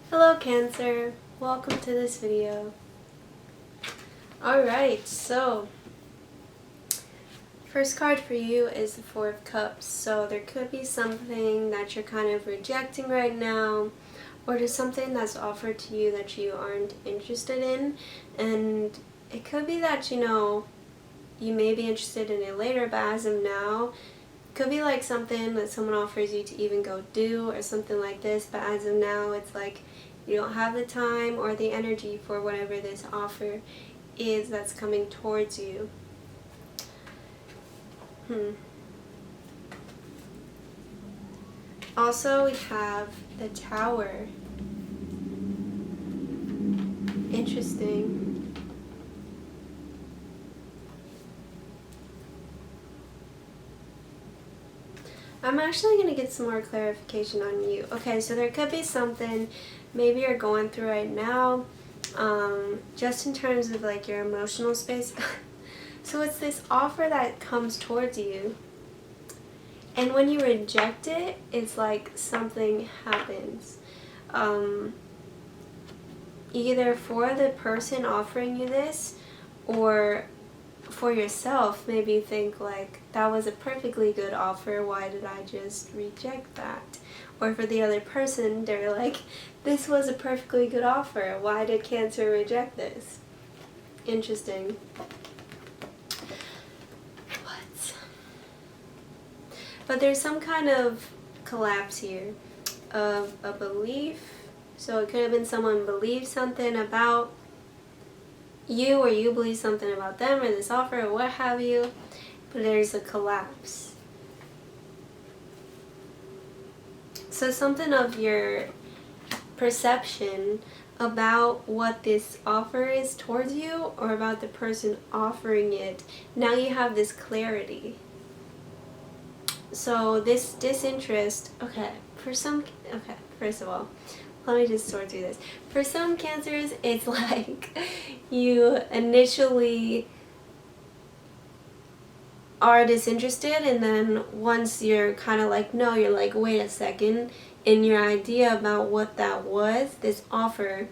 Hello Cancer, welcome to this video. Alright, so first card for you is the Four of Cups. So there could be something that you're kind of rejecting right now, or there's something that's offered to you that you aren't interested in, and it could be that you may be interested in it later, but as of now could be like something that someone offers you to even go do or something like this, but as of now it's like you don't have the time or the energy for whatever this offer is that's coming towards you. Also, we have the Tower. Interesting. I'm actually going to get some more clarification on you. Okay, so there could be something maybe you're going through right now, just in terms of like your emotional space. So it's this offer that comes towards you, and when you reject it, it's like something happens. Either for the person offering you this, or for yourself, maybe you think like, that was a perfectly good offer, why did I just reject that? Or for the other person, they're like, this was a perfectly good offer, why did Cancer reject this? Interesting. What? But there's some kind of collapse here of a belief. So it could have been someone believed something about you, or you believe something about them or this offer or what have you, but there's a collapse. So something of your perception about what this offer is towards you, or about the person offering it, now you have this clarity. So this disinterest, first of all, let me just sort through this. For some Cancers, it's like you initially are disinterested, and then once you're kind of like, no, you're like, wait a second, in your idea about what that was, this offer,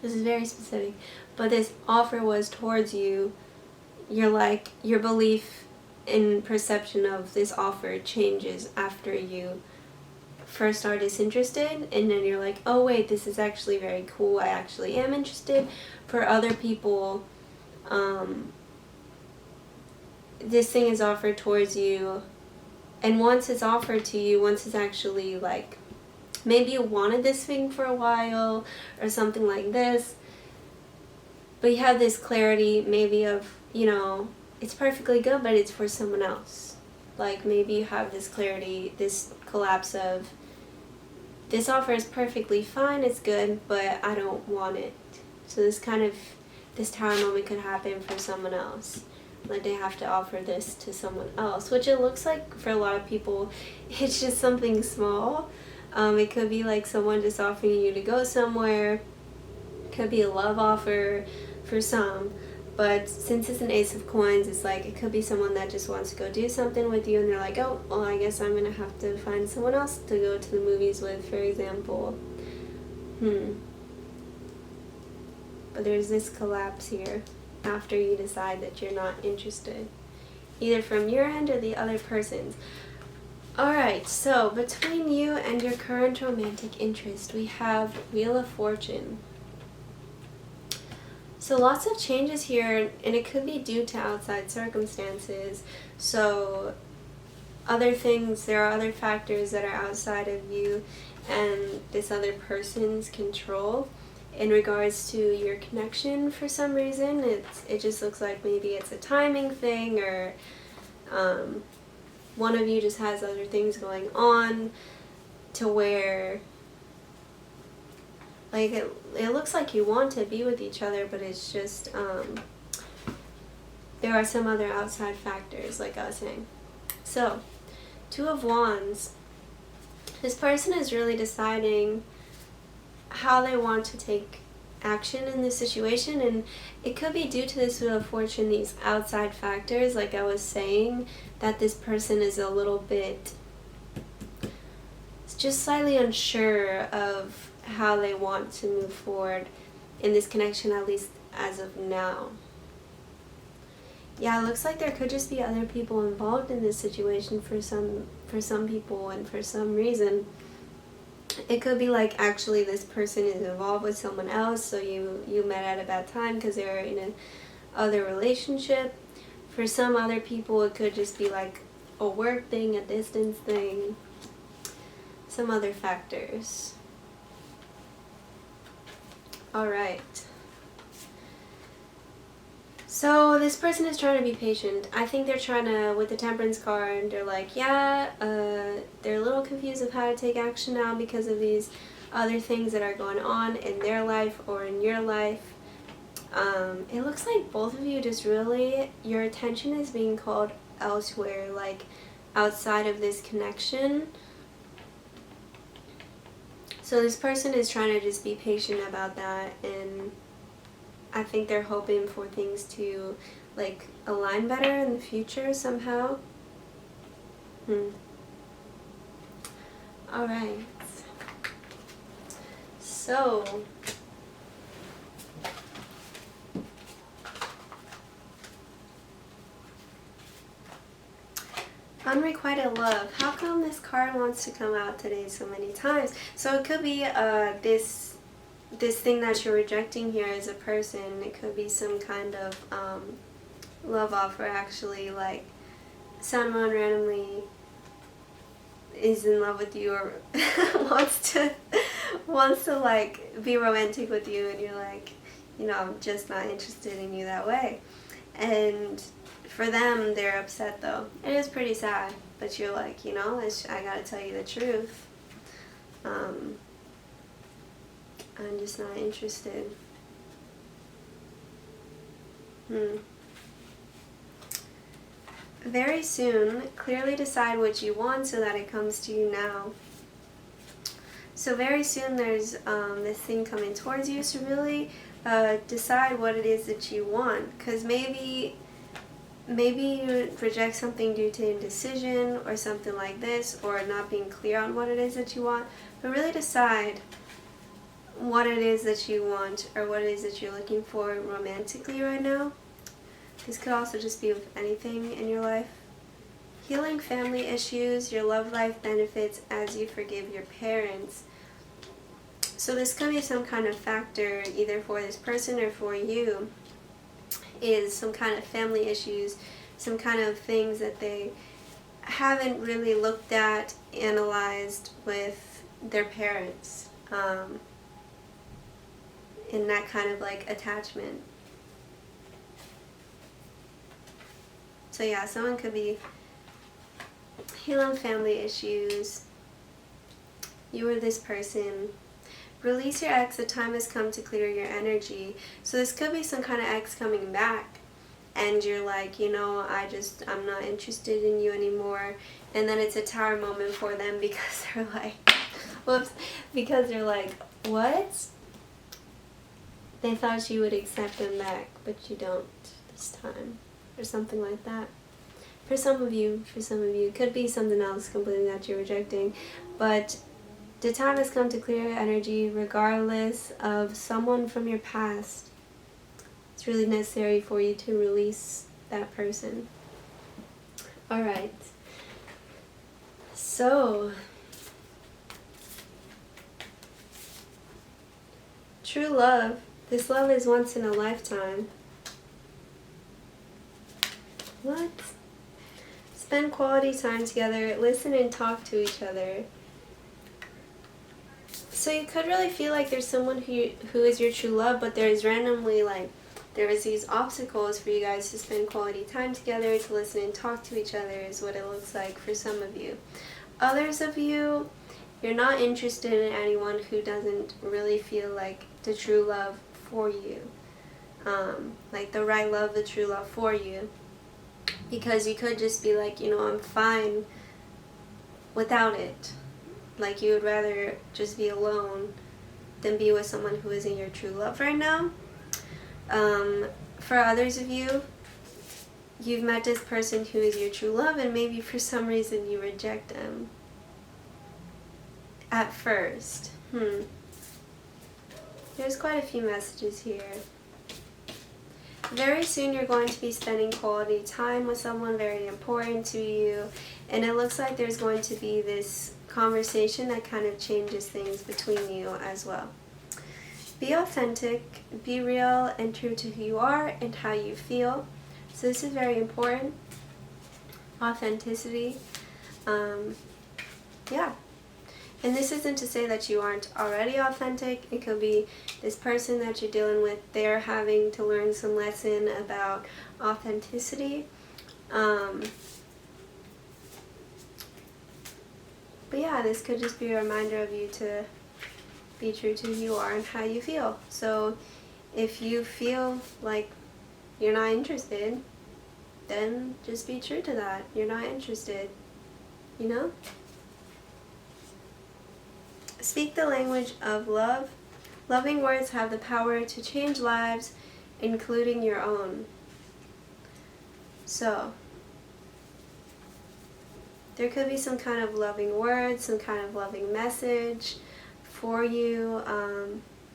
this is very specific, but this offer was towards you, you're like, your belief and perception of this offer changes after you first are disinterested, and then you're like, oh wait, this is actually very cool, I actually am interested. For other people, this thing is offered towards you, and once it's offered to you, once it's actually like, maybe you wanted this thing for a while or something like this, but you have this clarity maybe of, it's perfectly good, but it's for someone else. Like maybe you have this clarity, this collapse of, this offer is perfectly fine, it's good, but I don't want it. So this Tower moment could happen for someone else. Like they have to offer this to someone else, which it looks like for a lot of people, it's just something small. It could be like someone just offering you to go somewhere. It could be a love offer for some. But since it's an Ace of Coins, it's like it could be someone that just wants to go do something with you, and they're like, oh, well, I guess I'm going to have to find someone else to go to the movies with, for example. But there's this collapse here after you decide that you're not interested, either from your end or the other person's. Alright, so between you and your current romantic interest, we have Wheel of Fortune. So lots of changes here, and it could be due to outside circumstances. So there are other factors that are outside of you and this other person's control in regards to your connection. For some reason, it just looks like maybe it's a timing thing, or one of you just has other things going on to where, like, it looks like you want to be with each other, but it's just, there are some other outside factors, like I was saying. So, Two of Wands. This person is really deciding how they want to take action in this situation, and it could be due to this Wheel of Fortune, these outside factors, like I was saying, that this person is a little bit just slightly unsure of how they want to move forward in this connection, at least as of now. Yeah, it looks like there could just be other people involved in this situation for some people, and for some reason. It could be like actually this person is involved with someone else, so you met at a bad time because they were in an other relationship. For some other people, it could just be like a work thing, a distance thing, some other factors. Alright. So this person is trying to be patient. I think they're trying to, with the Temperance card, they're like, yeah, they're a little confused of how to take action now because of these other things that are going on in their life or in your life. It looks like both of you just really, your attention is being called elsewhere, like outside of this connection. So this person is trying to just be patient about that, and I think they're hoping for things to like align better in the future somehow. Alright. So Unrequited Love. How come this card wants to come out today so many times? So it could be this thing that you're rejecting here as a person. It could be some kind of love offer, actually, like someone randomly is in love with you or wants to like be romantic with you, and you're like, you know, I'm just not interested in you that way. And for them, they're upset though. It is pretty sad, but you're like, you know, I gotta tell you the truth. I'm just not interested. Very soon, clearly decide what you want so that it comes to you now. So very soon there's this thing coming towards you, so really decide what it is that you want, because maybe you reject something due to indecision or something like this, or not being clear on what it is that you want, but really decide what it is that you want or what it is that you're looking for romantically right now. This could also just be with anything in your life. Healing family issues, your love life benefits as you forgive your parents. So this could be some kind of factor either for this person or for you, is some kind of family issues, some kind of things that they haven't really looked at, analyzed with their parents, in that kind of like attachment. So yeah, someone could be healing family issues. You or this person. Release your ex. The time has come to clear your energy. So this could be some kind of ex coming back, and you're like, you know, I'm not interested in you anymore. And then it's a tower moment for them because they're like, whoops, because they're like, what? They thought you would accept them back, but you don't this time. Or something like that. For some of you, it could be something else completely that you're rejecting. But the time has come to clear your energy regardless of someone from your past. It's really necessary for you to release that person. Alright. So, true love. This love is once in a lifetime. What? Spend quality time together, listen and talk to each other. So you could really feel like there's someone who is your true love, but there's randomly like, there is these obstacles for you guys to spend quality time together, to listen and talk to each other is what it looks like for some of you. Others of you, you're not interested in anyone who doesn't really feel like the true love for you. Like the right love, the true love for you. Because you could just be like, you know, I'm fine without it. Like you would rather just be alone than be with someone who isn't your true love right now. For others of you, you've met this person who is your true love, and maybe for some reason you reject them at first. There's quite a few messages here. Very soon you're going to be spending quality time with someone very important to you, and it looks like there's going to be this conversation that kind of changes things between you as well. Be authentic, be real and true to who you are and how you feel. So this is very important. Authenticity. Yeah. And this isn't to say that you aren't already authentic. It could be this person that you're dealing with, they're having to learn some lesson about authenticity. But yeah, this could just be a reminder of you to be true to who you are and how you feel. So if you feel like you're not interested, then just be true to that. You're not interested, you know? Speak the language of love. Loving words have the power to change lives, including your own. So, there could be some kind of loving words, some kind of loving message for you.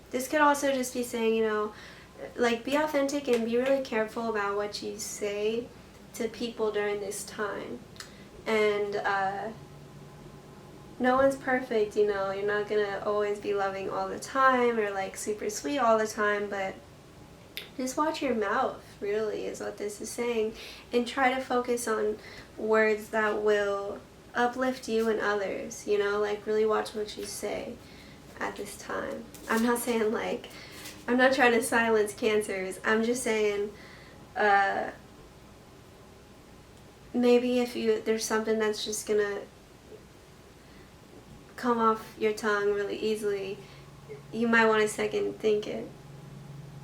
This could also just be saying, you know, like, be authentic and be really careful about what you say to people during this time. And no one's perfect, you know, you're not gonna always be loving all the time or like super sweet all the time, but just watch your mouth, really, is what this is saying, and try to focus on words that will uplift you and others, you know, like really watch what you say at this time. I'm not saying like, I'm not trying to silence cancers, I'm just saying maybe if there's something that's just gonna come off your tongue really easily, you might want to second think it.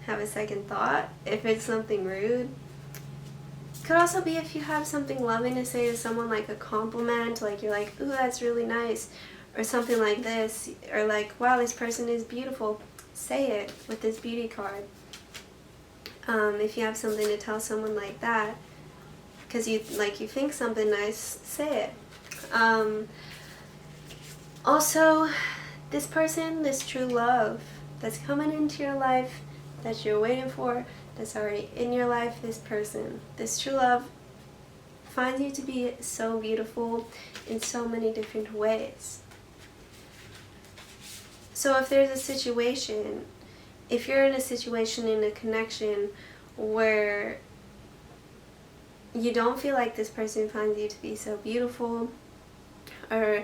Have a second thought if it's something rude. Could also be if you have something loving to say to someone, like a compliment, like you're like, ooh, that's really nice, or something like this, or like, wow, this person is beautiful. Say it with this beauty card. If you have something to tell someone like that, because you think something nice, say it. Also, this person, this true love that's coming into your life, that you're waiting for, that's already in your life, this person, this true love finds you to be so beautiful in so many different ways. So if there's a situation, if you're in a situation, in a connection where you don't feel like this person finds you to be so beautiful, or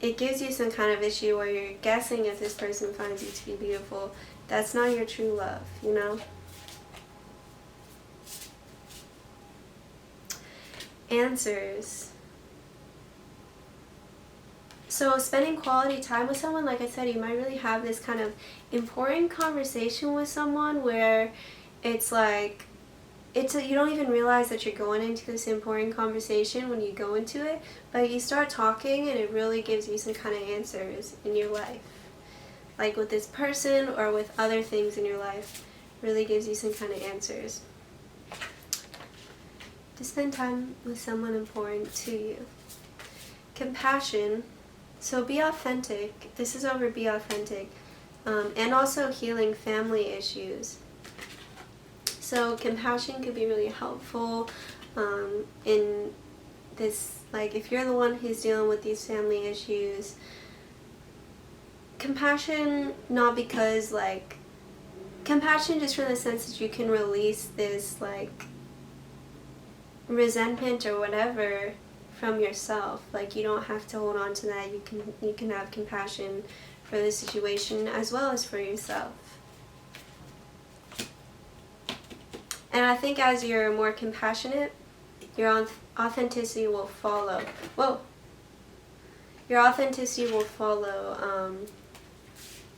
it gives you some kind of issue where you're guessing if this person finds you to be beautiful, that's not your true love, you know? Answers. So spending quality time with someone, like I said, you might really have this kind of important conversation with someone where it's like, you don't even realize that you're going into this important conversation when you go into it, but you start talking and it really gives you some kind of answers in your life. Like with this person or with other things in your life, really gives you some kind of answers. To spend time with someone important to you. Compassion. So be authentic. This is over be authentic. And also healing family issues. So compassion could be really helpful in this, like if you're the one who's dealing with these family issues. Compassion, not because like, compassion just from the sense that you can release this like resentment or whatever from yourself. Like you don't have to hold on to that. You can have compassion for the situation as well as for yourself. And I think as you're more compassionate, your authenticity will follow. Whoa! Your authenticity will follow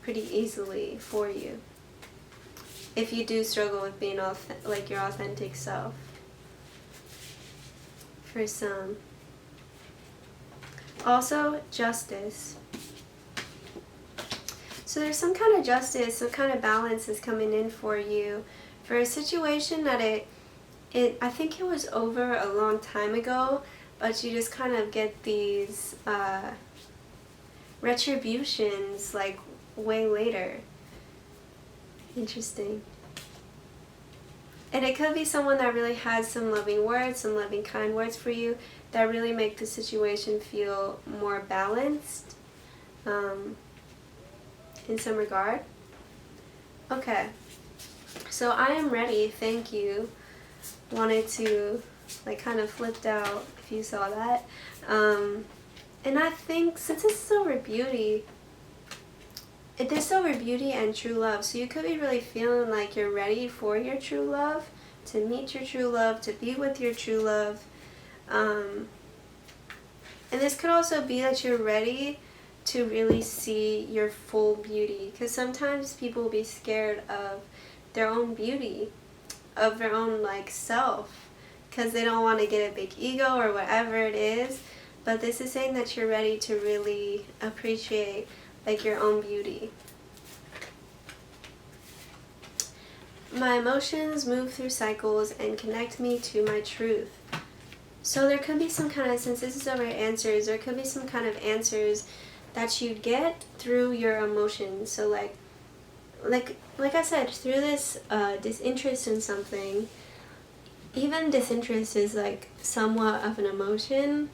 pretty easily for you. If you do struggle with being like your authentic self. For some. Also, justice. So there's some kind of justice, some kind of balance is coming in for you. For a situation that I think it was over a long time ago, but you just kind of get these retributions like way later. Interesting. And it could be someone that really has some loving words, some loving kind words for you that really make the situation feel more balanced in some regard. Okay, so I am ready. Thank you. Wanted to like kind of flipped out if you saw that. And I think since this is over beauty, it is over beauty and true love. So you could be really feeling like you're ready for your true love, to meet your true love, to be with your true love. And this could also be that you're ready to really see your full beauty. Because sometimes people will be scared of their own beauty, of their own like self, because they don't want to get a big ego or whatever it is. But this is saying that you're ready to really appreciate like your own beauty. My emotions move through cycles and connect me to my truth. So there could be some kind of, since this is over answers, there could be some kind of answers that you get through your emotions. So like I said, through this disinterest in something, even disinterest is like somewhat of an emotion.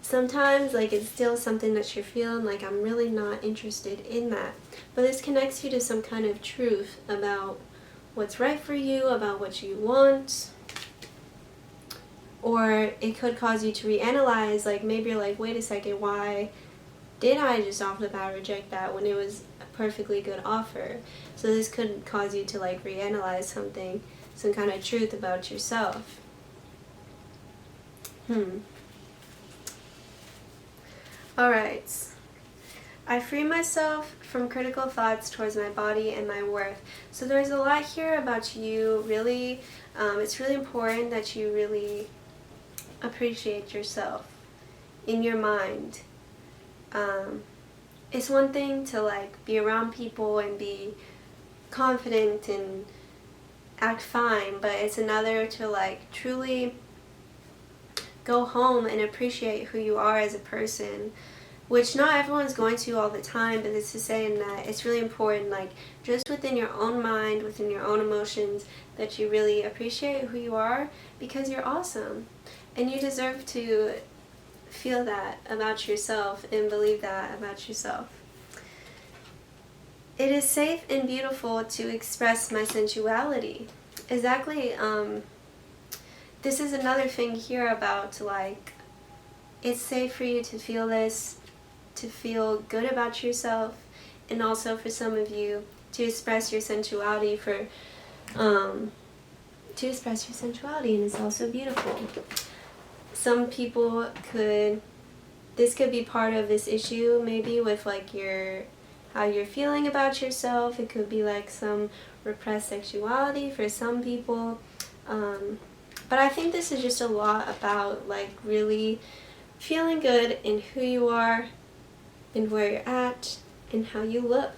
Sometimes like it's still something that you're feeling like I'm really not interested in that. But this connects you to some kind of truth about what's right for you, about what you want. Or it could cause you to reanalyze, like maybe you're like, wait a second, why did I just off the bat reject that when it was a perfectly good offer? So this could cause you to like reanalyze something, some kind of truth about yourself. Alright. I free myself from critical thoughts towards my body and my worth. So there's a lot here about you really, it's really important that you really appreciate yourself in your mind. It's one thing to like be around people and be confident and act fine, but it's another to like truly go home and appreciate who you are as a person, which not everyone's going to all the time, but this is saying that it's really important, like just within your own mind, within your own emotions, that you really appreciate who you are, because you're awesome and you deserve to feel that about yourself and believe that about yourself. It is safe and beautiful to express my sensuality. Exactly. This is another thing here about like, it's safe for you to feel this, to feel good about yourself, and also for some of you to express your sensuality and it's also beautiful. Some people this could be part of this issue maybe with like how you're feeling about yourself. It could be like some repressed sexuality for some people. But I think this is just a lot about like really feeling good in who you are and where you're at and how you look.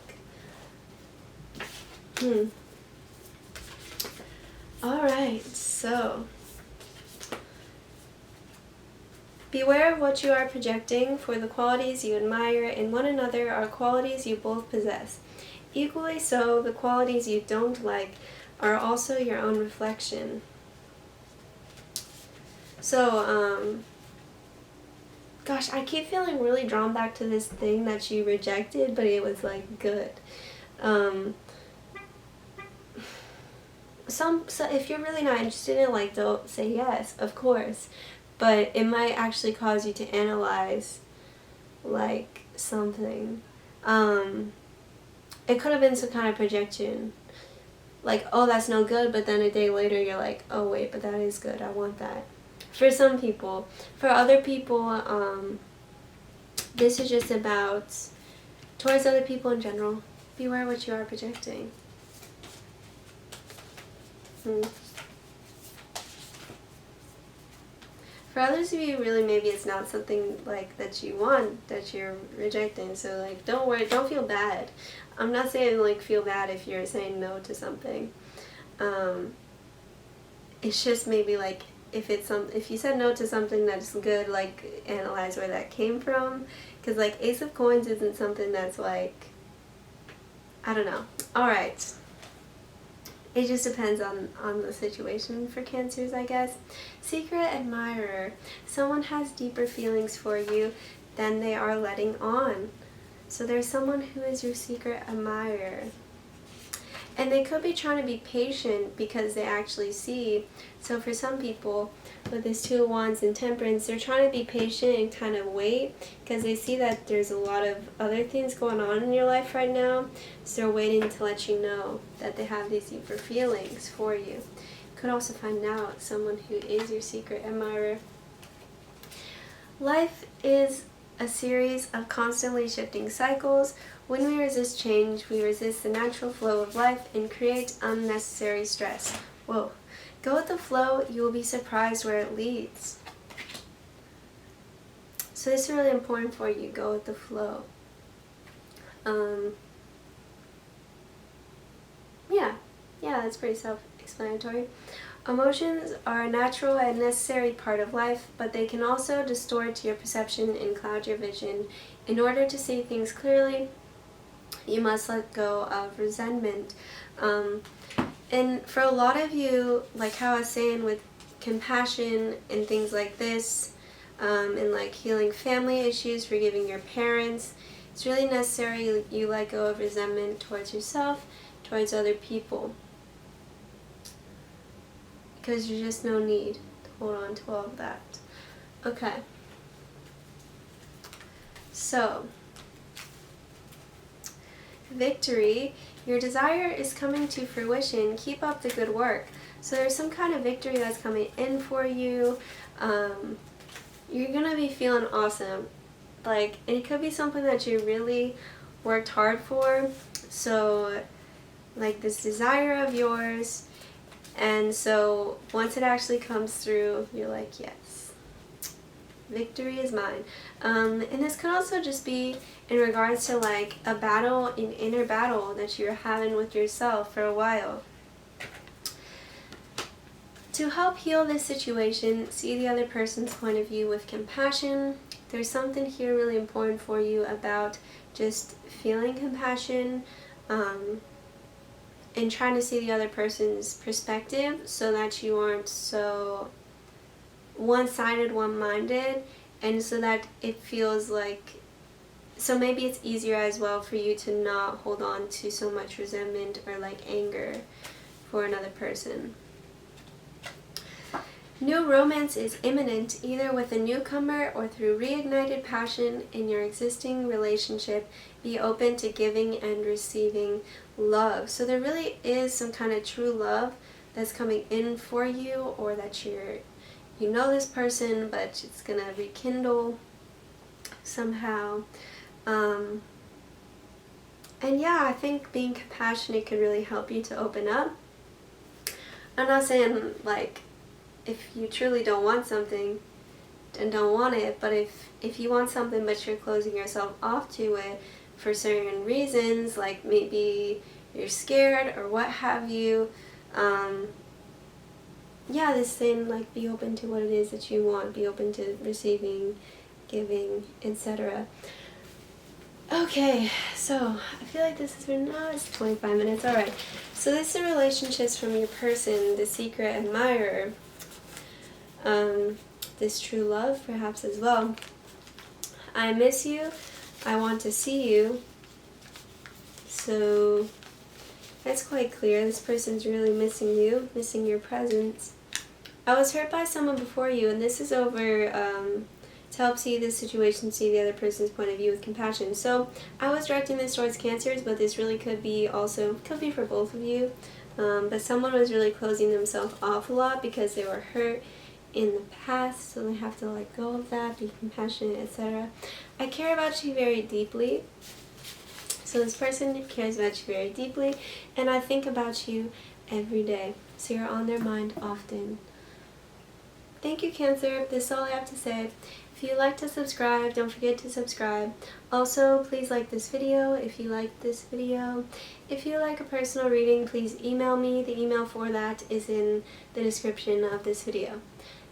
Alright, so beware of what you are projecting, for the qualities you admire in one another are qualities you both possess. Equally so, the qualities you don't like are also your own reflection. So, gosh, I keep feeling really drawn back to this thing that you rejected, but it was like good. So if you're really not interested in it, like, don't say yes, of course. But it might actually cause you to analyze, like, something. It could have been some kind of projection. Like, oh, that's no good, but then a day later you're like, oh, wait, but that is good. I want that. For some people. For other people, this is just about, towards other people in general, beware what you are projecting. For others of you, really, maybe it's not something like that you want, that you're rejecting. So like, don't worry, don't feel bad. I'm not saying like feel bad if you're saying no to something. It's just maybe like if you said no to something that's good, like analyze where that came from, because like Ace of Coins isn't something that's like, I don't know. All right. it just depends on the situation for Cancers, I guess. Secret admirer. Someone has deeper feelings for you than they are letting on. So there's someone who is your secret admirer. And they could be trying to be patient because they actually see. So for some people, with this Two of Wands and Temperance, they're trying to be patient and kind of wait because they see that there's a lot of other things going on in your life right now. So they're waiting to let you know that they have these deeper feelings for you. You could also find out someone who is your secret admirer. Life is a series of constantly shifting cycles. When we resist change, we resist the natural flow of life and create unnecessary stress. Whoa. Go with the flow, you will be surprised where it leads. So this is really important for you, go with the flow. Yeah, that's pretty self-explanatory. Emotions are a natural and necessary part of life, but they can also distort your perception and cloud your vision. In order to see things clearly, you must let go of resentment. And for a lot of you, like how I was saying with compassion and things like this, and like healing family issues, forgiving your parents, it's really necessary you let go of resentment towards yourself, towards other people. Because there's just no need to hold on to all of that. Okay. So, victory. Your desire is coming to fruition. Keep up the good work. So there's some kind of victory that's coming in for you. You're going to be feeling awesome. Like, it could be something that you really worked hard for. So, like this desire of yours. And so once it actually comes through, you're like, yes, victory is mine. And this could also just be in regards to like a battle, an inner battle that you're having with yourself for a while. To help heal this situation, see the other person's point of view with compassion. There's something here really important for you about just feeling compassion, and trying to see the other person's perspective so that you aren't so one-sided, one-minded, and so that it feels like, so maybe it's easier as well for you to not hold on to so much resentment or like anger for another person. New romance is imminent, either with a newcomer or through reignited passion in your existing relationship. Be open to giving and receiving love. So there really is some kind of true love that's coming in for you, or that you know this person, but it's gonna rekindle somehow. And yeah, I think being compassionate could really help you to open up. I'm not saying like if you truly don't want something, then don't want it, but if you want something but you're closing yourself off to it for certain reasons, like maybe you're scared or what have you, yeah, this thing, like, be open to what it is that you want, be open to receiving, giving, etc. Okay, so I feel like this has been, it's 25 minutes, alright. So this is relationships from your person, the secret admirer, this true love perhaps as well. I miss you, I want to see you. So that's quite clear. This person's really missing you, missing your presence. I was hurt by someone before you, and this is over to help see the situation, see the other person's point of view with compassion. So I was directing this towards Cancers, but this really could be for both of you. But someone was really closing themselves off a lot because they were hurt in the past, so they have to let go of that, be compassionate, etc. I care about you very deeply. So this person cares about you very deeply, and I think about you every day. So you're on their mind often. Thank you, Cancer. This is all I have to say. If you'd like to subscribe, don't forget to subscribe. Also, please like this video if you like this video. If you like a personal reading, please email me. The email for that is in the description of this video.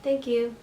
Thank you.